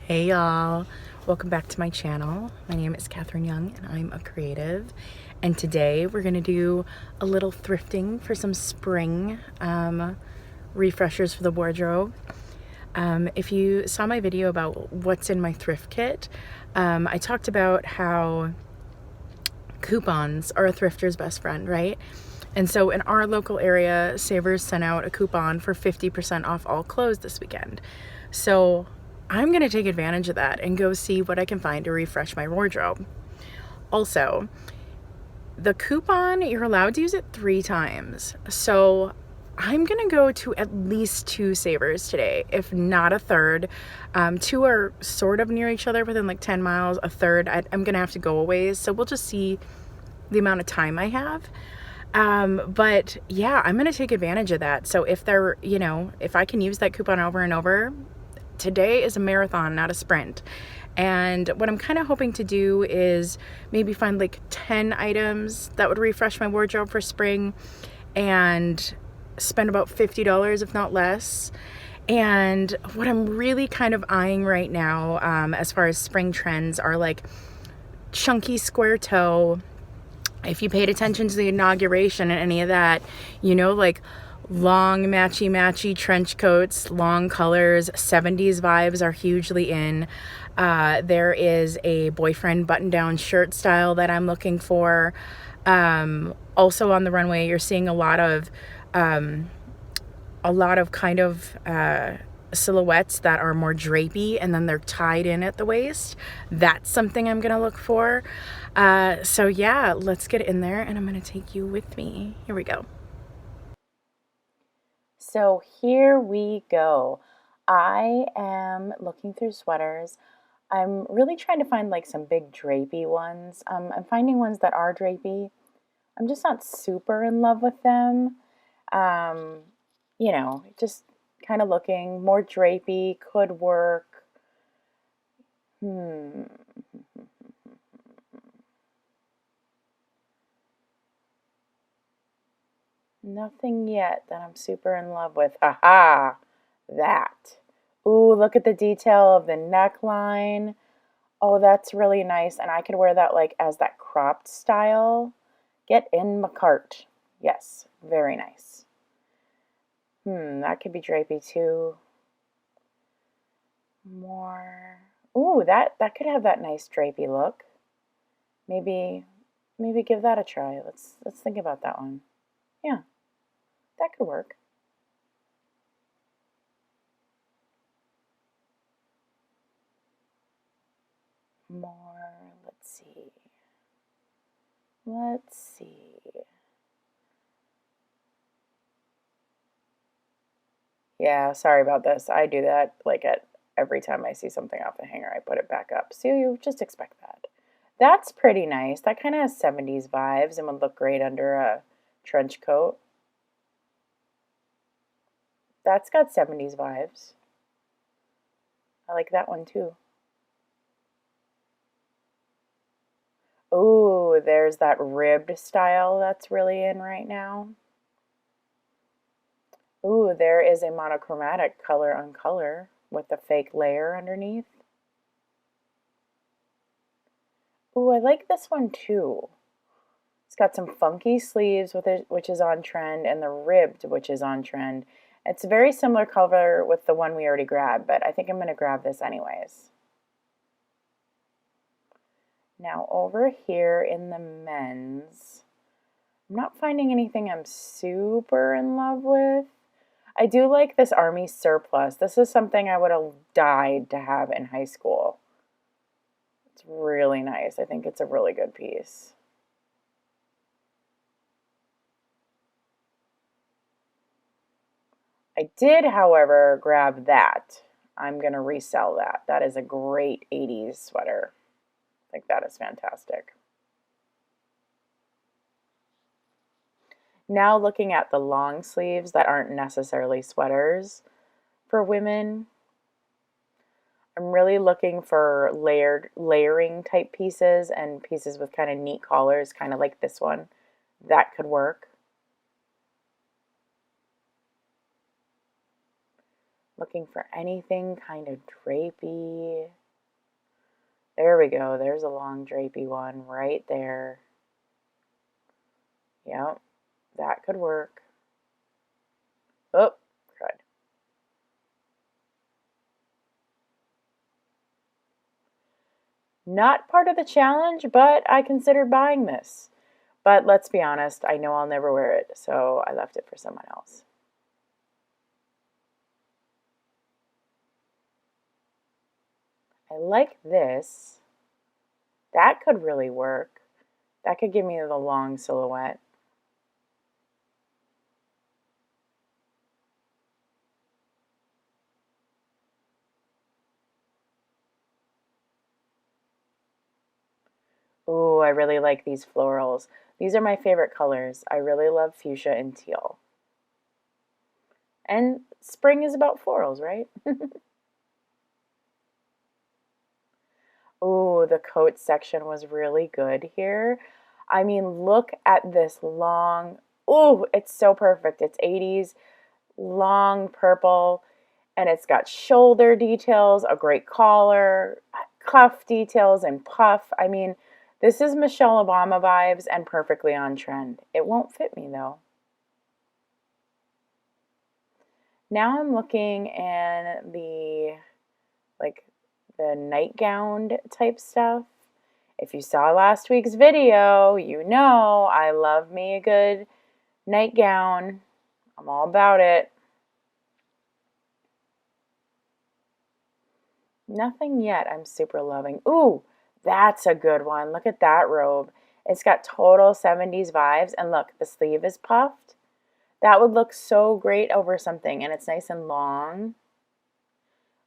Hey y'all, welcome back to my channel. My name is Catherine Young and I'm a creative. And today we're gonna do a little thrifting for some spring refreshers for the wardrobe. If you saw my video about what's in my thrift kit, I talked about how coupons are a thrifter's best friend, right? And so in our local area, Savers sent out a coupon for 50% off all clothes this weekend. So I'm gonna take advantage of that and go see what I can find to refresh my wardrobe. Also, the coupon, you're allowed to use it 3 times. So I'm gonna go to at least 2 Savers today, if not a third. 2 are sort of near each other within like 10 miles. A third, I'm gonna have to go a ways. So we'll just see the amount of time I have. But yeah, I'm gonna take advantage of that. So if they're, if I can use that coupon over and over, today is a marathon, not a sprint. And what I'm kind of hoping to do is maybe find like 10 items that would refresh my wardrobe for spring and spend about $50, if not less. And what I'm really kind of eyeing right now, as far as spring trends, are like chunky square toe. If you paid attention to the inauguration and any of that, like long matchy trench coats, long colors, 70s vibes are hugely in. There is a boyfriend button-down shirt style that I'm looking for. Also on the runway, you're seeing a lot of kind of silhouettes that are more drapey and then they're tied in at the waist. That's something I'm gonna look for. So yeah, let's get in there and I'm gonna take you with me. Here we go. So here we go. I am looking through sweaters. I'm really trying to find like some big drapey ones. I'm finding ones that are drapey. I'm just not super in love with them. Um, just kind of looking more drapey could work. Hmm. Nothing yet that I'm super in love with. Aha! That. Ooh, look at the detail of the neckline. Oh, that's really nice. And I could wear that like as that cropped style. Get in my cart. Yes, very nice. That could be drapey too. More. Ooh, that could have that nice drapey look. Maybe give that a try. Let's think about that one. Yeah, that could work. More. Let's see. Let's see. Yeah, sorry about this. I do that like at every time I see something off the hanger, I put it back up. So you just expect that. That's pretty nice. That kind of has 70s vibes and would look great under a trench coat. That's got 70s vibes. I like that one too. Oh, there's that ribbed style that's really in right now. Ooh, there is a monochromatic color on color with the fake layer underneath. Ooh, I like this one too. It's got some funky sleeves with it, which is on trend, and the ribbed, which is on trend. It's a very similar color with the one we already grabbed, but I think I'm going to grab this anyways. Now over here in the men's, I'm not finding anything I'm super in love with. I do like this army surplus. This is something I would have died to have in high school. It's really nice. I think it's a really good piece. I did, however, grab that. I'm going to resell that. That is a great 80s sweater. I think that is fantastic. Now looking at the long sleeves that aren't necessarily sweaters for women, I'm really looking for layering type pieces and pieces with kind of neat collars, kind of like this one. That could work. Looking for anything kind of drapey. There we go. There's a long drapey one right there. Yep, that could work. Oh, crud. Not part of the challenge, but I considered buying this. But let's be honest, I know I'll never wear it, so I left it for someone else. I like this. That could really work. That could give me the long silhouette. Ooh, I really like these florals. These are my favorite colors. I really love fuchsia and teal. And spring is about florals, right? Ooh, the coat section was really good here. I mean, look at this long, ooh, it's so perfect. It's 80s, long purple, and it's got shoulder details, a great collar, cuff details, and puff. I mean, this is Michelle Obama vibes and perfectly on trend. It won't fit me though. Now I'm looking in like the nightgown type stuff. If you saw last week's video, you know I love me a good nightgown. I'm all about it. Nothing yet I'm super loving. Ooh, that's a good one. Look at that robe. It's got total 70s vibes. And look, the sleeve is puffed. That would look so great over something. And it's nice and long.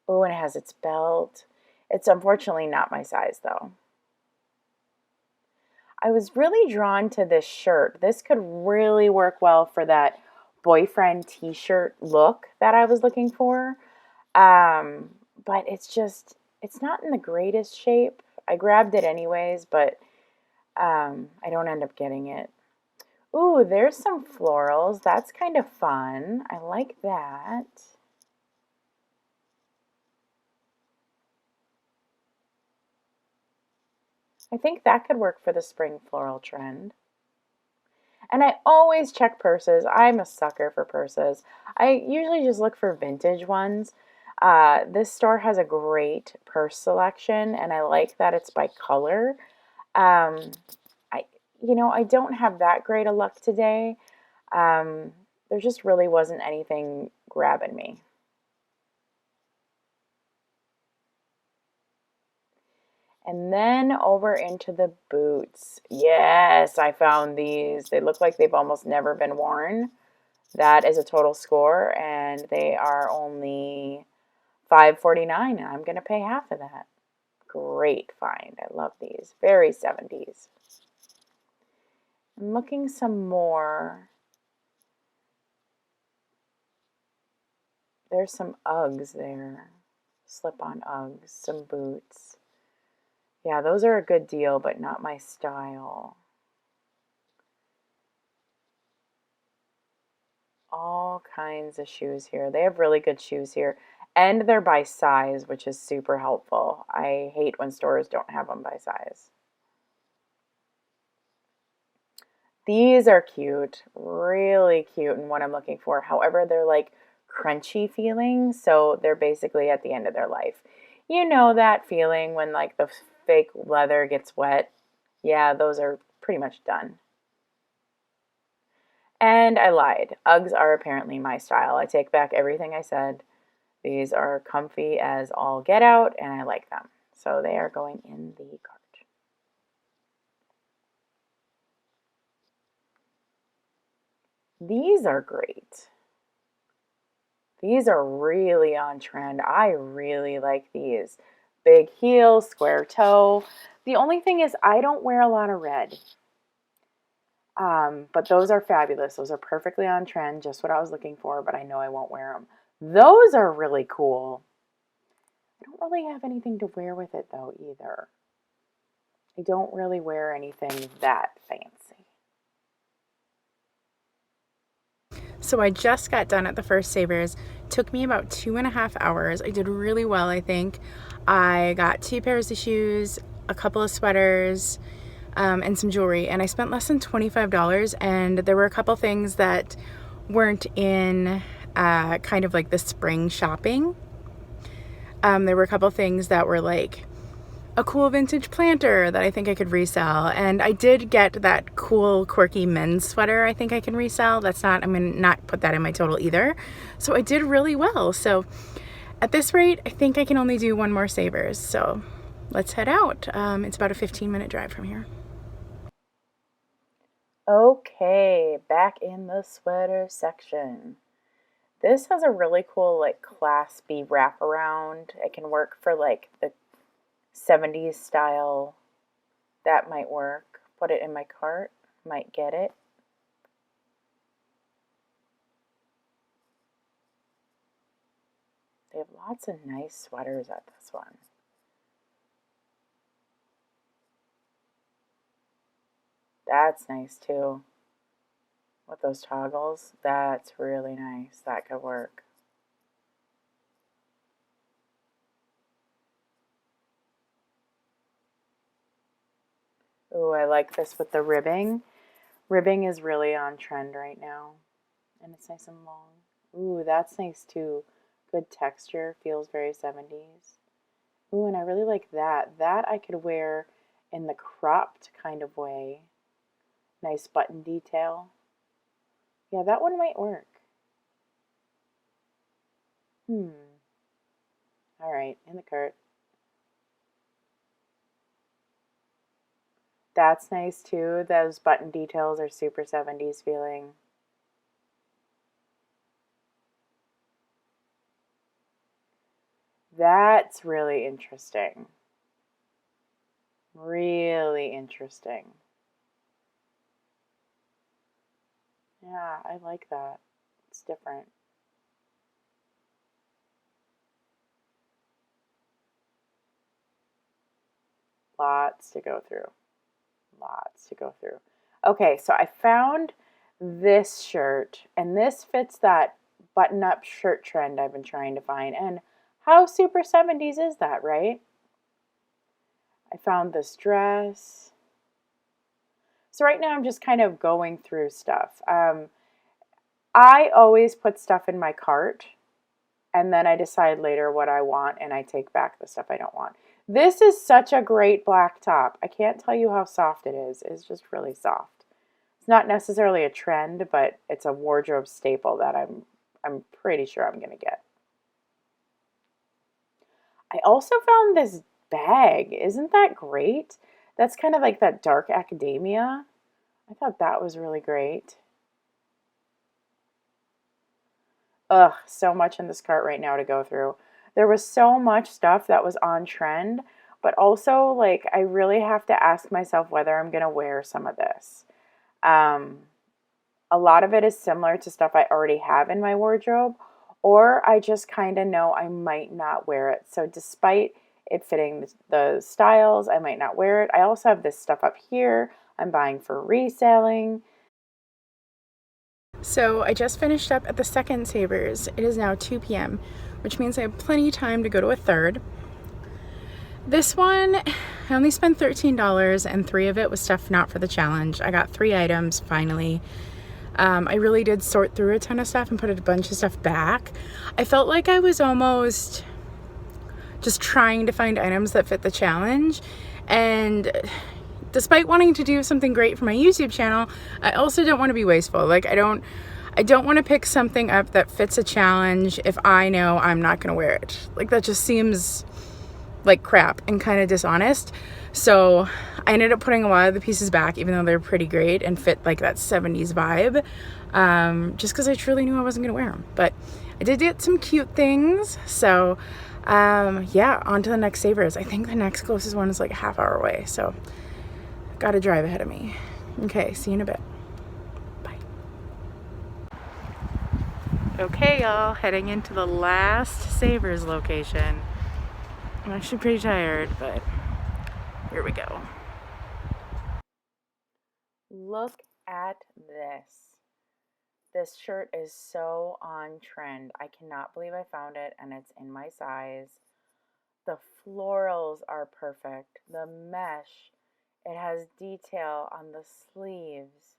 Ooh, and it has its belt. It's unfortunately not my size though. I was really drawn to this shirt. This could really work well for that boyfriend t-shirt look that I was looking for. Um, but it's not in the greatest shape. I grabbed it anyways, but I don't end up getting it. Ooh, there's some florals. That's kind of fun. I like that. I think that could work for the spring floral trend. And I always check purses. I'm a sucker for purses. I usually just look for vintage ones. This store has a great purse selection, and I like that it's by color. Um, I don't have that great of luck today. Um, there just really wasn't anything grabbing me. And then over into the boots. Yes, I found these. They look like they've almost never been worn. That is a total score, and they are only $5.49, and I'm going to pay half of that. Great find. I love these. Very 70s. I'm looking some more. There's some Uggs there. Slip-on Uggs, some boots. Yeah, those are a good deal, but not my style. All kinds of shoes here. They have really good shoes here. And they're by size, which is super helpful. I hate when stores don't have them by size. These are cute, really cute and what I'm looking for. However, they're like crunchy feeling, so they're basically at the end of their life. You know that feeling when like the fake leather gets wet? Yeah, those are pretty much done. And I lied. Uggs are apparently my style. I take back everything I said. These are comfy as all get out, and I like them. So they are going in the cart. These are great. These are really on trend. I really like these. Big heel, square toe. The only thing is I don't wear a lot of red. But those are fabulous. Those are perfectly on trend, just what I was looking for, but I know I won't wear them. Those are really cool. I don't really have anything to wear with it though either. I don't really wear anything that fancy. So I just got done at the first Savers. Took me about 2.5 hours. I did really well, I think. I got 2 pairs of shoes, a couple of sweaters, and some jewelry, and I spent less than $25, and there were a couple things that weren't in kind of like the spring shopping. There were a couple things that were like a cool vintage planter that I think I could resell, and I did get that cool quirky men's sweater I think I can resell. I'm gonna not put that in my total either. So I did really well. So at this rate, I think I can only do one more Savers. So let's head out. It's about a 15-minute drive from here. Okay, back in the sweater section. This has a really cool like Class B wraparound. It can work for like the 70s style. That might work. Put it in my cart. Might get it. They have lots of nice sweaters at this one. That's nice too. With those toggles, that's really nice. That could work. Ooh, I like this with the ribbing. Ribbing is really on trend right now. And it's nice and long. Ooh, that's nice too. Good texture, feels very 70s. Ooh, and I really like that. That I could wear in the cropped kind of way. Nice button detail. Yeah, that one might work. All right, in the cart. That's nice too. Those button details are super 70s feeling. That's really interesting. Really interesting. Yeah, I like that. It's different. Lots to go through. Lots to go through. Okay, so I found this shirt, and this fits that button-up shirt trend I've been trying to find. And how super 70s is that, right? I found this dress. So right now I'm just kind of going through stuff. I always put stuff in my cart, and then I decide later what I want, and I take back the stuff I don't want. This is such a great black top. I can't tell you how soft it is. It's just really soft. It's not necessarily a trend, but it's a wardrobe staple that I'm pretty sure I'm going to get. I also found this bag. Isn't that great? That's kind of like that dark academia. I thought that was really great. Ugh, so much in this cart right now to go through. There was so much stuff that was on trend, but also like I really have to ask myself whether I'm going to wear some of this. A lot of it is similar to stuff I already have in my wardrobe, or I just kind of know I might not wear it. So despite it fitting the styles, I might not wear it. I also have this stuff up here I'm buying for reselling. So I just finished up at the second Savers. It is now 2 p.m., which means I have plenty of time to go to a third. This one, I only spent $13, and 3 of it was stuff not for the challenge. I got 3 items finally. I really did sort through a ton of stuff and put a bunch of stuff back. I felt like I was almost just trying to find items that fit the challenge, and despite wanting to do something great for my YouTube channel, I also don't want to be wasteful. Like I don't want to pick something up that fits a challenge if I know I'm not going to wear it. Like that just seems like crap and kind of dishonest. So I ended up putting a lot of the pieces back, even though they're pretty great and fit like that 70s vibe, just because I truly knew I wasn't going to wear them. But I did get some cute things. So yeah, on to the next Savers. I think the next closest one is like a half hour away. So got to drive ahead of me. Okay, see you in a bit. Bye. Okay, y'all, heading into the last Savers location. I'm actually pretty tired, but here we go. Look at this. This shirt is so on trend. I cannot believe I found it and it's in my size. The florals are perfect. The mesh, it has detail on the sleeves.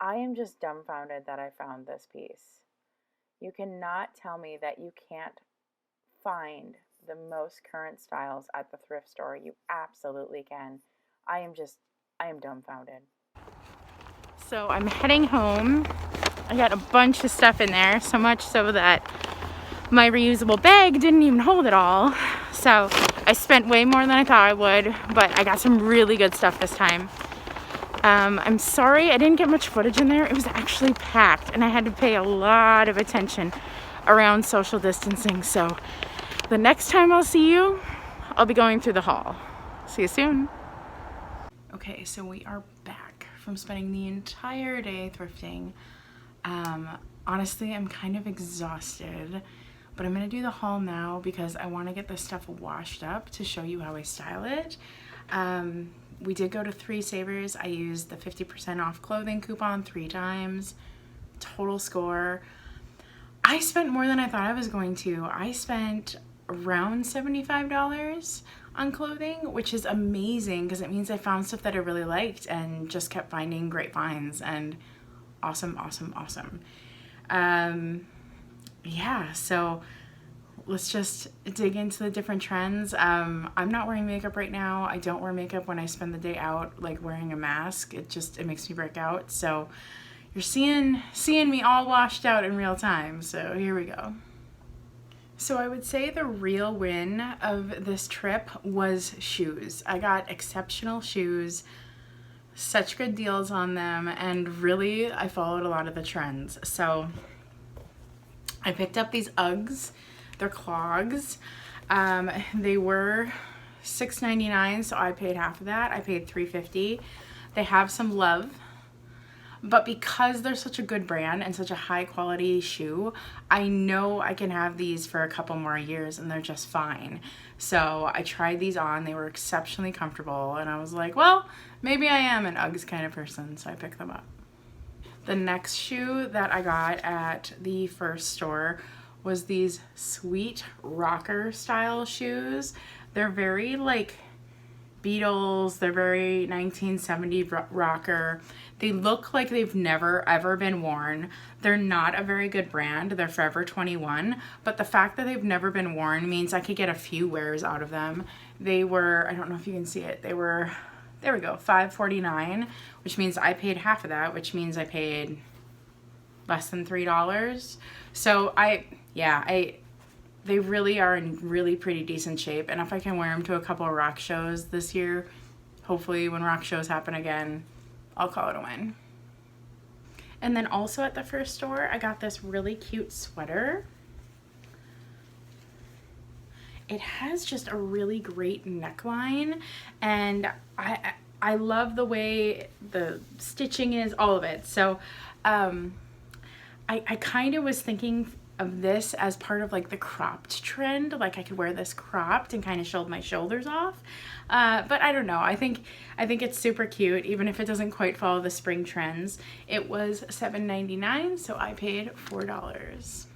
I am just dumbfounded that I found this piece. You cannot tell me that you can't find the most current styles at the thrift store. You absolutely can. I am dumbfounded. So I'm heading home. I got a bunch of stuff in there, so much so that my reusable bag didn't even hold it all. So I spent way more than I thought I would, but I got some really good stuff this time. I'm sorry I didn't get much footage in there. It was actually packed and I had to pay a lot of attention around social distancing. So the next time I'll see you, I'll be going through the haul. See you soon. Okay, so we are back from spending the entire day thrifting. Honestly, I'm kind of exhausted, but I'm gonna do the haul now because I wanna get this stuff washed up to show you how I style it. We did go to 3 Savers. I used the 50% off clothing coupon 3 times. Total score. I spent more than I thought I was going to. I spent around $75 on clothing, which is amazing because it means I found stuff that I really liked and just kept finding great finds and awesome. Yeah, so let's just dig into the different trends. I'm not wearing makeup right now. I don't wear makeup when I spend the day out, like wearing a mask. It makes me break out. So you're seeing me all washed out in real time. So here we go. So I would say the real win of this trip was shoes. I got exceptional shoes, such good deals on them, and really I followed a lot of the trends. So I picked up these Uggs. They're clogs. They were $6.99, so I paid half of that. I paid $3.50. They have some love, but because they're such a good brand and such a high quality shoe, I know I can have these for a couple more years and they're just fine. So I tried these on. They were exceptionally comfortable and I was like, well, maybe I am an Uggs kind of person, so I picked them up. The next shoe that I got at the first store was these sweet rocker style shoes. They're very like Beatles, they're very 1970 rocker. They look like they've never ever been worn. They're not a very good brand. They're Forever 21, but the fact that they've never been worn means I could get a few wears out of them. They were, I don't know if you can see it, they were, there we go, $5.49, which means I paid half of that, which means I paid less than $3. So they really are in really pretty decent shape, and if I can wear them to a couple of rock shows this year, hopefully when rock shows happen again, I'll call it a win. And then also at the first store, I got this really cute sweater. It has just a really great neckline, and I love the way the stitching is, all of it. So I kind of was thinking of this as part of like the cropped trend, like I could wear this cropped and kind of show my shoulders off, but I don't know, I think it's super cute even if it doesn't quite follow the spring trends. It was $7.99, so I paid $4.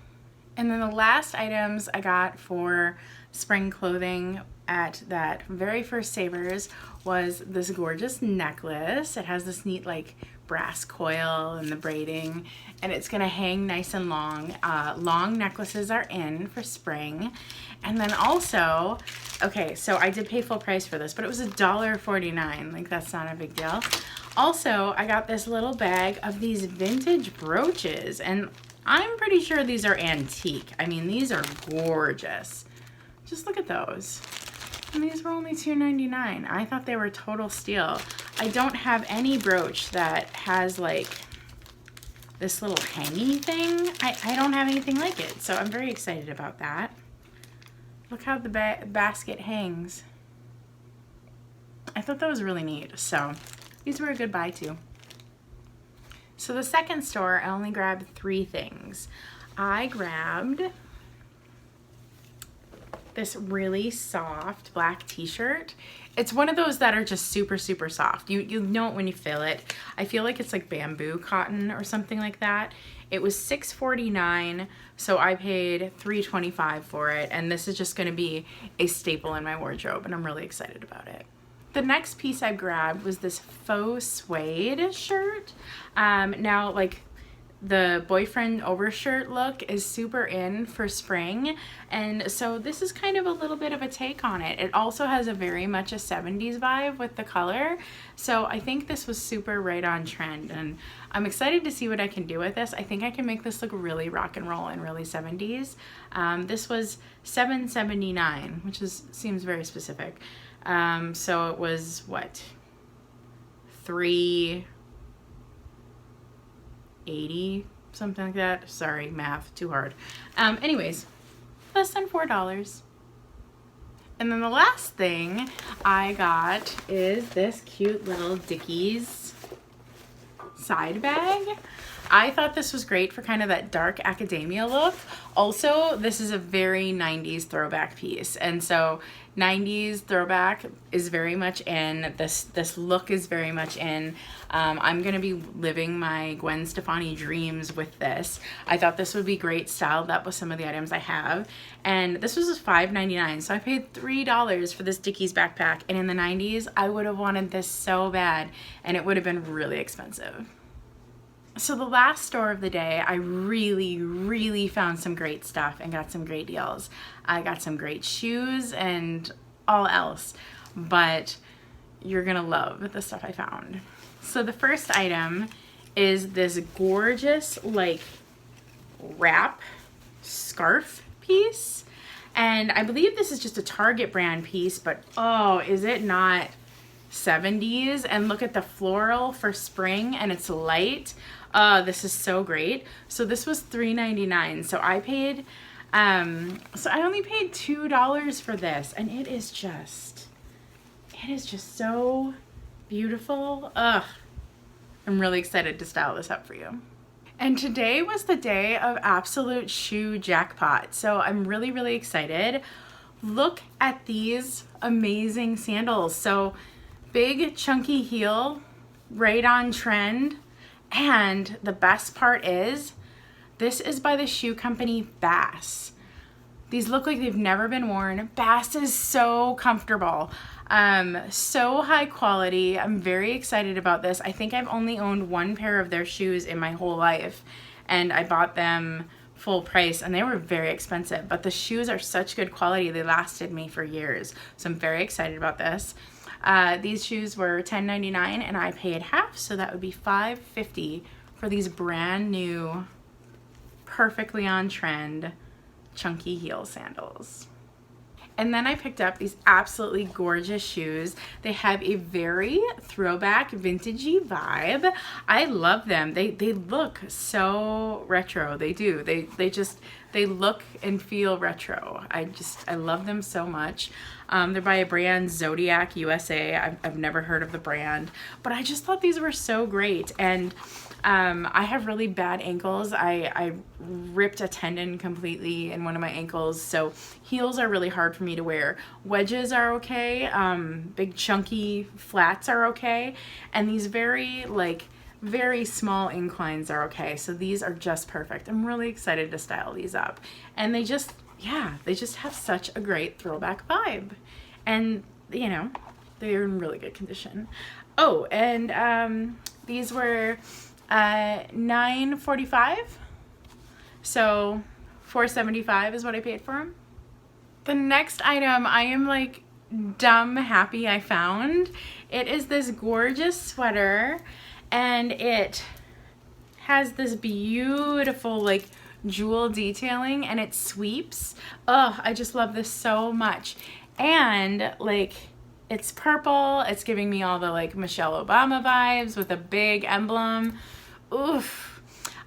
And then the last items I got for spring clothing at that very first Savers was this gorgeous necklace. It has this neat like brass coil and the braiding, and it's gonna hang nice and long. Long necklaces are in for spring. And then also, okay, so I did pay full price for this, but it was $1.49. Like, that's not a big deal. Also, I got this little bag of these vintage brooches, and I'm pretty sure these are antique. I mean, these are gorgeous. Just look at those. And these were only $2.99. I thought they were total steal. I don't have any brooch that has like this little hangy thing. I don't have anything like it, so I'm very excited about that. Look how the basket hangs. I thought that was really neat, so these were a good buy too. So the second store, I only grabbed 3 things. I grabbed this really soft black t-shirt. It's one of those that are just super, super soft. You know it when you feel it. I feel like it's like bamboo cotton or something like that. It was $6.49, so I paid $3.25 for it, and this is just gonna be a staple in my wardrobe, and I'm really excited about it. The next piece I grabbed was this faux suede shirt. Now, like, the boyfriend overshirt look is super in for spring, and so this is kind of a little bit of a take on it. It also has a very much a 70s vibe with the color, so I think this was super right on trend, and I'm excited to see what I can do with this. I think I can make this look really rock and roll and really 70s. This was $7.79, which seems very specific. So it was what, $3.80, something like that. Sorry, math, too hard. Anyways, less than $4. And then the last thing I got is this cute little Dickies side bag. I thought this was great for kind of that dark academia look. Also, this is a very 90s throwback piece, and so 90s throwback is very much in. This look is very much in. I'm gonna be living my Gwen Stefani dreams with this. I thought this would be great styled up with some of the items I have, and this was $5.99, so I paid $3 for this Dickies backpack, and in the 90s I would have wanted this so bad, and it would have been really expensive. So the last store of the day, I really found some great stuff and got some great deals. I got some great shoes and all else, but you're gonna love the stuff I found. So the first item is this gorgeous like wrap scarf piece, and I believe this is just a Target brand piece, but oh, is it not 70s? And look at the floral for spring, and it's light. This is so great. So this was $3.99. So I paid, so I only paid $2 for this, and it is just so beautiful. Ugh, I'm really excited to style this up for you. And today was the day of absolute shoe jackpot. So I'm really excited. Look at these amazing sandals. So big chunky heel, right on trend. And the best part is, this is by the shoe company Bass. These look like they've never been worn. Bass is so comfortable, so high quality. I'm very excited about this. I think I've only owned one pair of their shoes in my whole life, and I bought them full price, and they were very expensive, but the shoes are such good quality. They lasted me for years, so I'm very excited about this. These shoes were $10.99, and I paid half, so that would be $5.50 for these brand new, perfectly on trend, chunky heel sandals. And then I picked up these absolutely gorgeous shoes. They have a very throwback, vintagey vibe. I love them. They look so retro. They do. They look and feel retro. I love them so much. They're by a brand, Zodiac USA. I've never heard of the brand, but I just thought these were so great. And I have really bad ankles. I ripped a tendon completely in one of my ankles, so heels are really hard for me to wear. Wedges are okay, big chunky flats are okay, and these very small inclines are okay. So these are just perfect. I'm really excited to style these up, and they just have such a great throwback vibe, and you know, they're in really good condition. Oh, and these were $9.45, so $4.75 is what I paid for them. The next item I am like dumb happy I found. It is this gorgeous sweater, and it has this beautiful like jewel detailing, and it sweeps. Oh, I just love this so much. And like, it's purple. It's giving me all the like Michelle Obama vibes with a big emblem. Oof.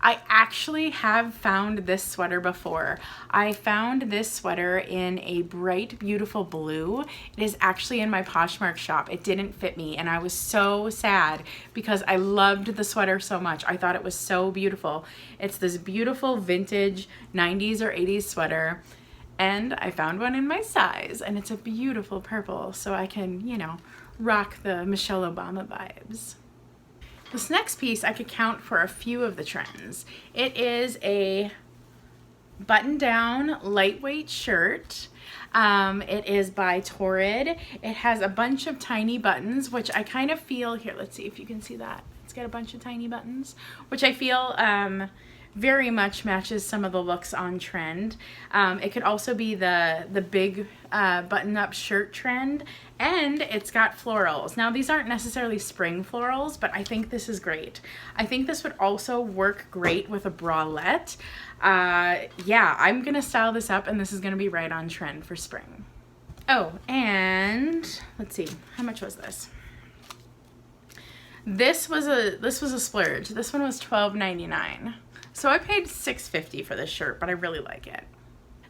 I actually have found this sweater before. I found this sweater in a bright, beautiful blue. It is actually in my Poshmark shop. It didn't fit me, and I was so sad because I loved the sweater so much. I thought it was so beautiful. It's this beautiful vintage 90s or 80s sweater, and I found one in my size, and it's a beautiful purple, so I can, you know, rock the Michelle Obama vibes. This next piece I could count for a few of the trends. It is a button-down lightweight shirt. It is by Torrid. It has a bunch of tiny buttons, which I kind of feel, here, let's see if you can see that. It's got a bunch of tiny buttons, which I feel very much matches some of the looks on trend. It could also be the big button-up shirt trend, and it's got florals. Now, these aren't necessarily spring florals, but I think this is great. I think this would also work great with a bralette. Yeah, I'm gonna style this up, and this is gonna be right on trend for spring. Oh, and let's see, how much was this? This was a splurge. This one was $12.99. So I paid $6.50 for this shirt, but I really like it.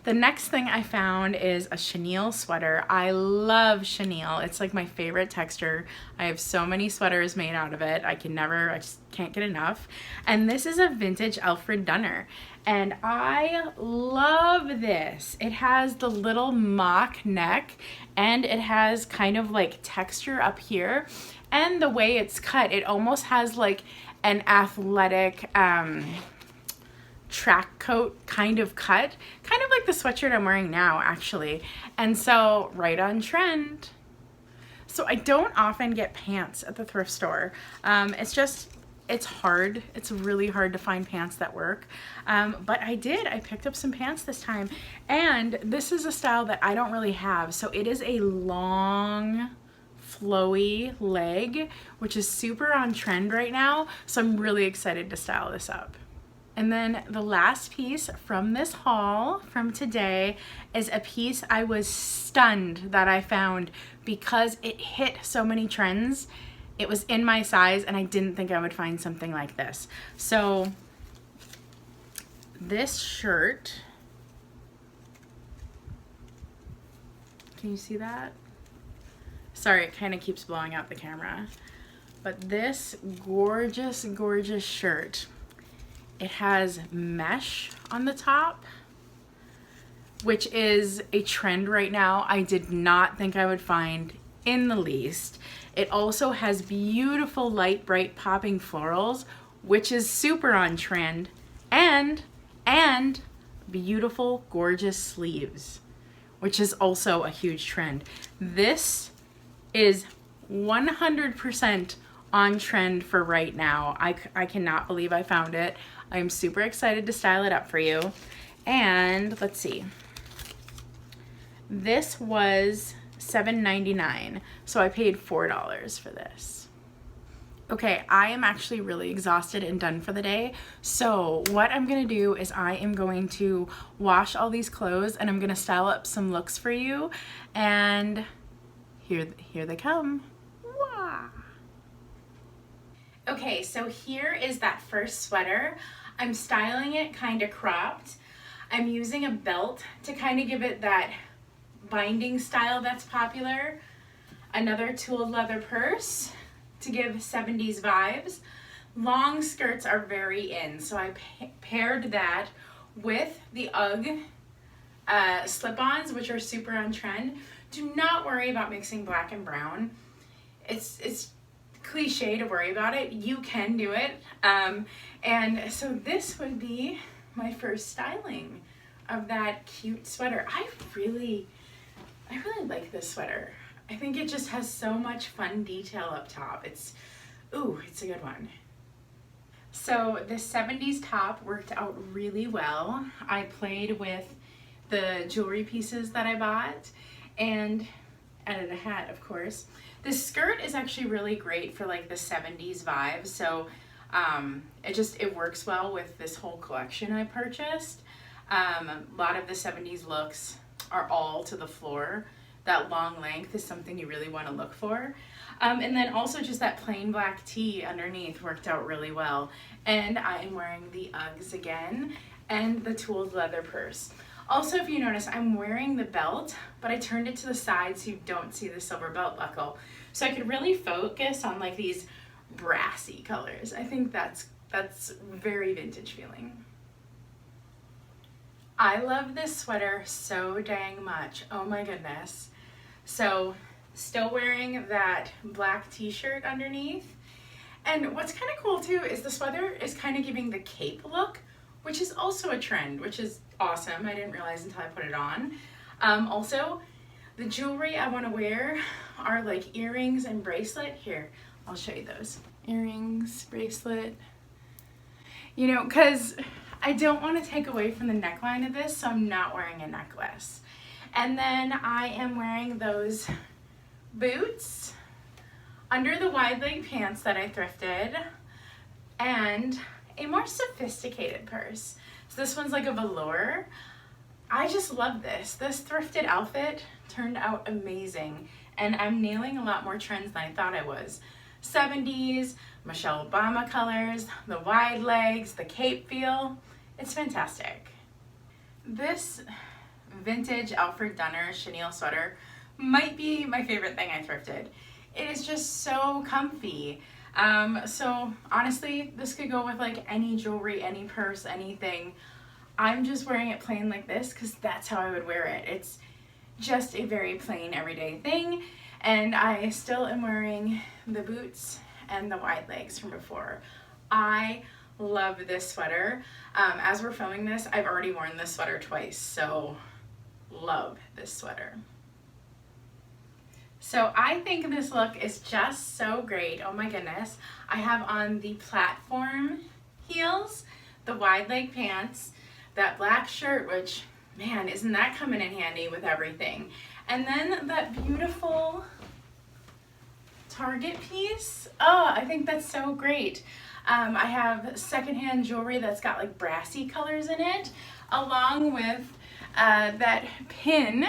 The next thing I found is a chenille sweater. I love chenille. It's like my favorite texture. I have so many sweaters made out of it. I just can't get enough. And this is a vintage Alfred Dunner. And I love this. It has the little mock neck, and it has kind of like texture up here. And the way it's cut, it almost has like an athletic, track coat kind of cut, kind of like the sweatshirt I'm wearing now, actually. And so right on trend. So I don't often get pants at the thrift store. It's hard. It's really hard to find pants that work. But I picked up some pants this time, and this is a style that I don't really have. So it is a long, flowy leg, which is super on trend right now. So I'm really excited to style this up. And then the last piece from this haul from today is a piece I was stunned that I found because it hit so many trends. It was in my size, and I didn't think I would find something like this. So this shirt, can you see that? Sorry, it kind of keeps blowing out the camera. But this gorgeous, gorgeous shirt, it has mesh on the top, which is a trend right now. I did not think I would find in the least. It also has beautiful light, bright, popping florals, which is super on trend, and beautiful, gorgeous sleeves, which is also a huge trend. This is 100% on trend for right now. I cannot believe I found it. I'm super excited to style it up for you. And let's see. This was $7.99, so I paid $4 for this. Okay, I am actually really exhausted and done for the day. So what I'm gonna do is I am going to wash all these clothes, and I'm gonna style up some looks for you. And here they come. Wah! Okay, so here is that first sweater. I'm styling it kind of cropped. I'm using a belt to kind of give it that binding style that's popular. Another tooled leather purse to give 70s vibes. Long skirts are very in, so I paired that with the UGG slip-ons, which are super on trend. Do not worry about mixing black and brown. It's cliche to worry about it. You can do it. And so this would be my first styling of that cute sweater. I really like this sweater. I think it just has so much fun detail up top. It's a good one. So the 70s top worked out really well. I played with the jewelry pieces that I bought and added a hat, of course. This skirt is actually really great for like the 70s vibe. So it works well with this whole collection I purchased. A lot of the 70s looks are all to the floor. That long length is something you really want to look for. And then also just that plain black tee underneath worked out really well. And I am wearing the Uggs again and the tooled leather purse. Also, if you notice, I'm wearing the belt, but I turned it to the side so you don't see the silver belt buckle. So I could really focus on like these brassy colors. I think that's very vintage feeling. I love this sweater so dang much. Oh my goodness. So still wearing that black t-shirt underneath. And what's kind of cool too is the sweater is kind of giving the cape look, which is also a trend, which is awesome. I didn't realize until I put it on. Also, the jewelry I want to wear are like earrings and bracelet. Here, I'll show you those. Earrings, bracelet. You know, because I don't want to take away from the neckline of this, so I'm not wearing a necklace. And then I am wearing those boots under the wide leg pants that I thrifted, and a more sophisticated purse. So this one's like a velour. I just love this. This thrifted outfit turned out amazing, and I'm nailing a lot more trends than I thought I was. 70s, Michelle Obama colors, the wide legs, the cape feel. It's fantastic. This vintage Alfred Dunner chenille sweater might be my favorite thing I thrifted. It is just so comfy. So honestly, this could go with like any jewelry, any purse, anything. I'm just wearing it plain like this because that's how I would wear it. It's just a very plain everyday thing. And I still am wearing the boots and the wide legs from before. I love this sweater. As we're filming this, I've already worn this sweater twice, so love this sweater. So I think this look is just so great. Oh my goodness. I have on the platform heels, the wide leg pants, that black shirt, which, man, isn't that coming in handy with everything? And then that beautiful Target piece. Oh, I think that's so great. I have secondhand jewelry that's got like brassy colors in it, along with that pin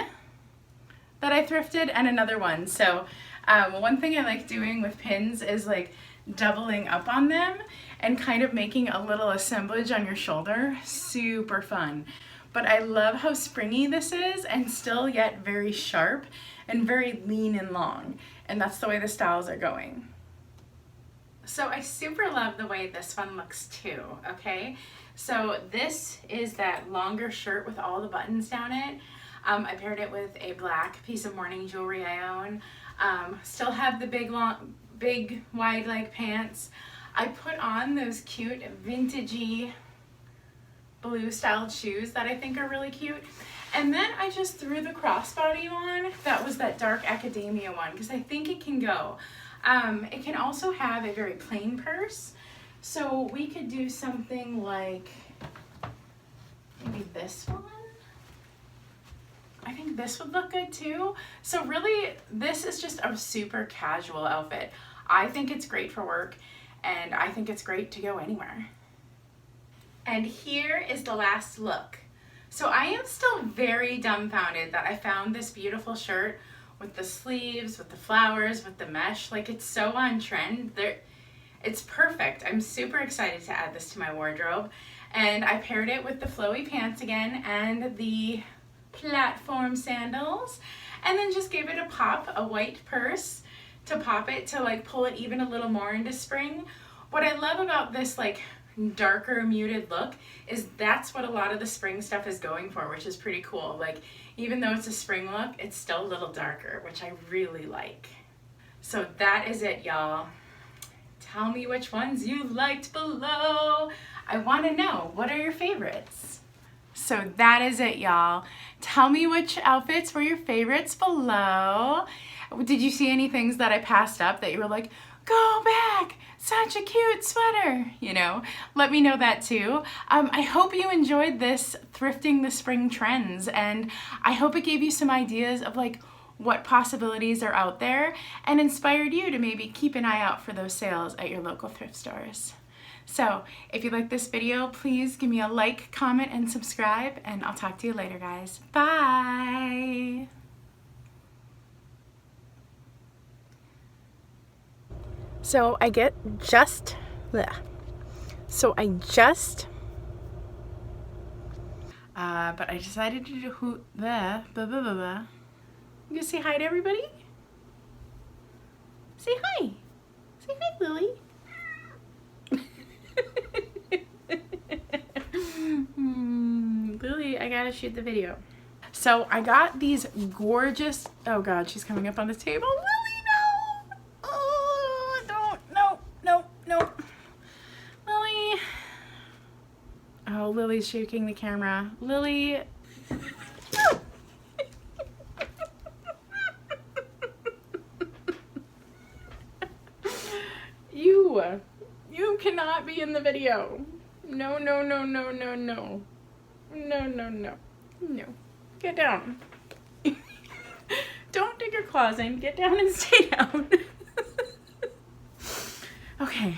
that I thrifted and another one. So one thing I like doing with pins is like doubling up on them and kind of making a little assemblage on your shoulder. Super fun. But I love how springy this is and still yet very sharp and very lean and long. And that's the way the styles are going. So I super love the way this one looks too, okay? So this is that longer shirt with all the buttons down it. I paired it with a black piece of morning jewelry I own. Still have the big wide leg pants. I put on those cute vintagey blue styled shoes that I think are really cute. And then I just threw the crossbody on. That was that dark academia one because I think it can go. It can also have a very plain purse. So we could do something like maybe this one. I think this would look good too. So really, this is just a super casual outfit. I think it's great for work, and I think it's great to go anywhere. And here is the last look. So I am still very dumbfounded that I found this beautiful shirt with the sleeves, with the flowers, with the mesh. Like, it's so on trend. It's perfect. I'm super excited to add this to my wardrobe. And I paired it with the flowy pants again and the platform sandals, and then just gave it a pop, a white purse to pop it, to like pull it even a little more into spring. What I love about this like darker muted look is that's what a lot of the spring stuff is going for, which is pretty cool. Like, even though it's a spring look, it's still a little darker, which I really like. So that is it, y'all. Tell me which ones you liked below. I want to know, what are your favorites? So that is it, y'all. Tell me which outfits were your favorites below. Did you see any things that I passed up that you were like, go back, such a cute sweater? You know, let me know that too. I hope you enjoyed this thrifting the spring trends, and I hope it gave you some ideas of like what possibilities are out there and inspired you to maybe keep an eye out for those sales at your local thrift stores. So if you like this video, please give me a like, comment, and subscribe, and I'll talk to you later, guys. Bye. So I just, but I decided to do You gonna say hi to everybody? Say hi. Say hi, Lily. Lily Lily, I gotta shoot the video. So I got these gorgeous, oh God, she's coming up on the table. Lily, no! Oh, don't, no, no, no. Lily. Oh, Lily's shaking the camera. Lily. You cannot be in the video. No, no, no, no, no, no. No, no, no. No. Get down. Don't dig your claws in. Get down and stay down. Okay.